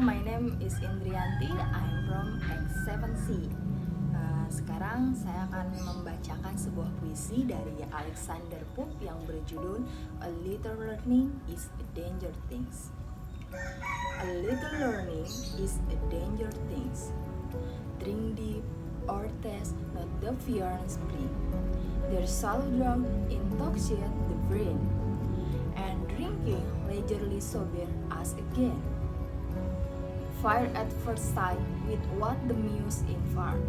my name is Indrianti. I'm from X7C. Sekarang saya akan membacakan sebuah puisi dari Alexander Pope yang berjudul A Little Learning is a Danger Things. A little learning is a danger things. Drink deep or taste not the fear and spring. Their solid drug intoxicate the brain, and drinking leisurely sober us again. Fire at first sight with what the muse infart.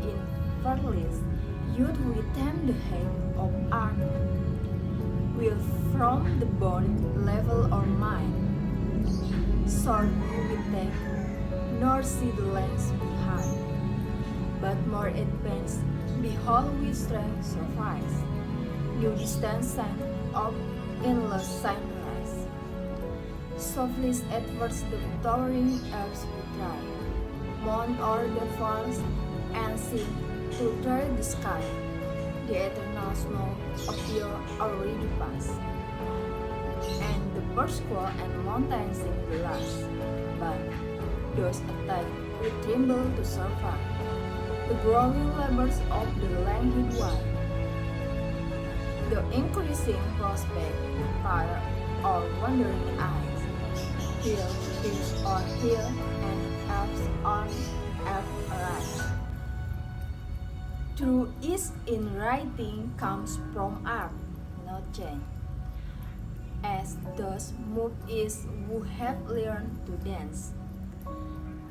In faithless youth we tame the hate of art. Will from the bone level our mind. Sword we take, nor see the lens behind. But more advanced, behold we strength surprise. New distance sign of endless sunrise. Softly at first the towering Alps we try, mount o'er the falls and sing to try the sky. The eternal snow of year already past, and the birds call and mountains sing the last. But those attack we tremble to survive the growing labors of the languid one. The increasing prospect tire our wandering eyes. Hill is on hill and Alps on Alps arise. True is in writing comes from art, not change. As those move is who have learned to dance.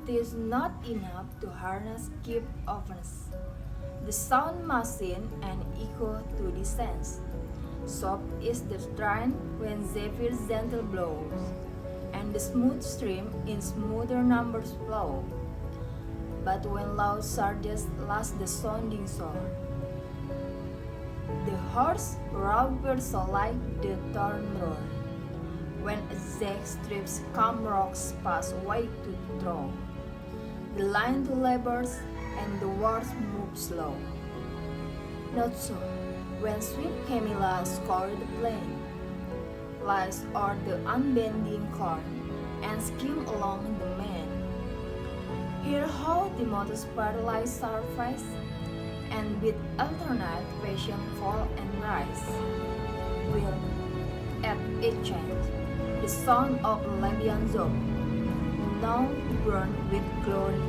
'Tis not enough to harness keep offense. The sound machine and echo to the sense. Soft is the strain when Zephyr's gentle blows, and the smooth stream in smoother numbers flow. But when loud surges last the sounding shore, the hoarse roar so like the torn roar. When exact strips come rocks pass way to throw, the line to labors and the words move slow. Not so, when swift Camilla scored the plain, lies o'er the unbending corn, and skim along the main. Hear how Timotheus paralyzed surface, and with alternate passion fall and rise. Will, at each change, the sound of Libyan Zob, now burn with glory,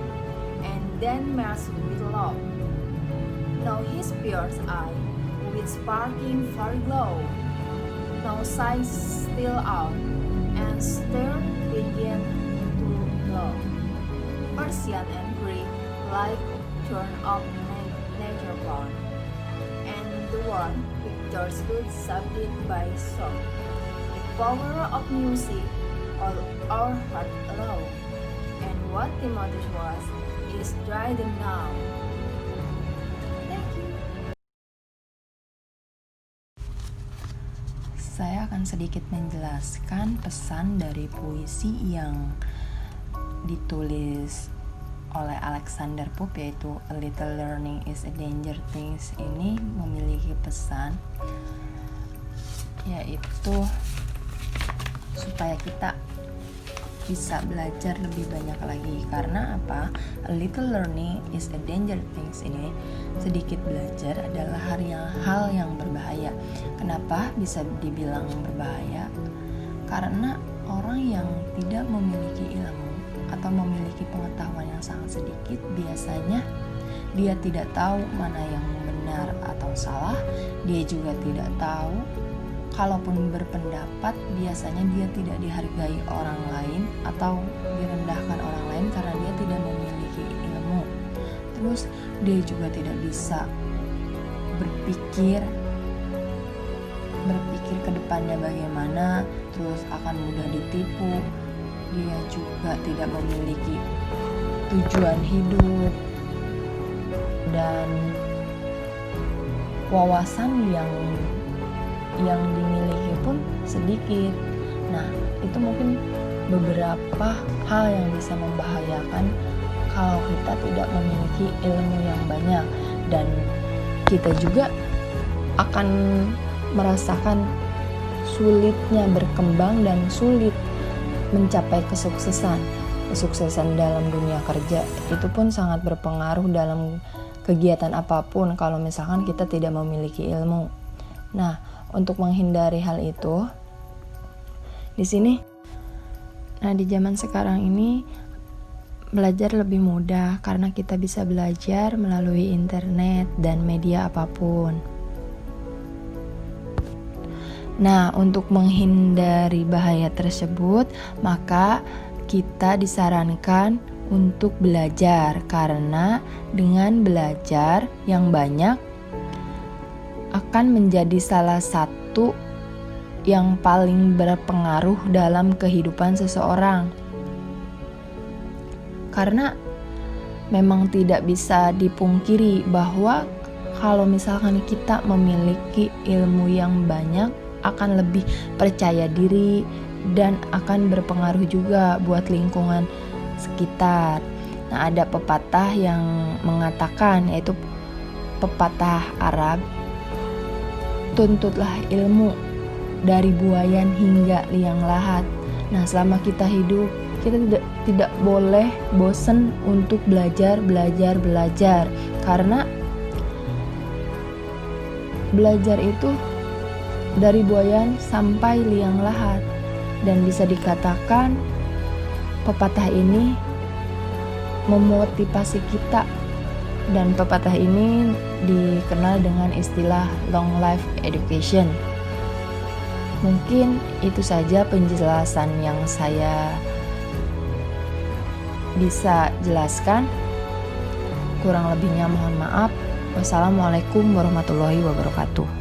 and then melt with love. Now his pierced eye, with sparkling fire glow, now sighs still out, and stir begin to glow. Persian and Greek, like turn up nature born, and the one picture stood subdued by song. The power of music, all our heart allow, and what Timotheus was, is drying now. Thank you. Saya akan sedikit menjelaskan pesan dari puisi yang ditulis oleh Alexander Pope, yaitu A Little Learning is a Danger Things. Ini memiliki pesan, yaitu supaya kita bisa belajar lebih banyak lagi. Karena apa? A little learning is a danger things ini, sedikit belajar adalah hal yang berbahaya. Kenapa bisa dibilang berbahaya? Karena orang yang tidak memiliki ilmu atau memiliki pengetahuan yang sangat sedikit, biasanya dia tidak tahu mana yang benar atau salah. Dia juga tidak tahu, kalaupun berpendapat, biasanya dia tidak dihargai orang lain atau direndahkan orang lain karena dia tidak memiliki ilmu. Terus dia juga tidak bisa berpikir ke depannya bagaimana, terus akan mudah ditipu. Dia juga tidak memiliki tujuan hidup dan wawasan yang dimiliki pun sedikit. Nah, itu mungkin beberapa hal yang bisa membahayakan kalau kita tidak memiliki ilmu yang banyak, dan kita juga akan merasakan sulitnya berkembang dan sulit mencapai kesuksesan. kesuksesan dalam dunia kerja itu pun sangat berpengaruh dalam kegiatan apapun kalau misalkan kita tidak memiliki ilmu. Nah, untuk menghindari hal itu, di zaman sekarang ini belajar lebih mudah karena kita bisa belajar melalui internet dan media apapun. Nah, untuk menghindari bahaya tersebut, maka kita disarankan untuk belajar karena dengan belajar yang banyak akan menjadi salah satu yang paling berpengaruh dalam kehidupan seseorang. Karena memang tidak bisa dipungkiri bahwa kalau misalkan kita memiliki ilmu yang banyak, akan lebih percaya diri dan akan berpengaruh juga buat lingkungan sekitar. Nah, ada pepatah yang mengatakan, yaitu pepatah Arab, tuntutlah ilmu dari buayan hingga liang lahat. Nah, selama kita hidup, kita tidak boleh bosan untuk belajar karena belajar itu dari buayan sampai liang lahat, dan bisa dikatakan pepatah ini memotivasi kita, dan pepatah ini dikenal dengan istilah long life education. Mungkin itu saja penjelasan yang saya bisa jelaskan. Kurang lebihnya mohon maaf. Wassalamualaikum warahmatullahi wabarakatuh.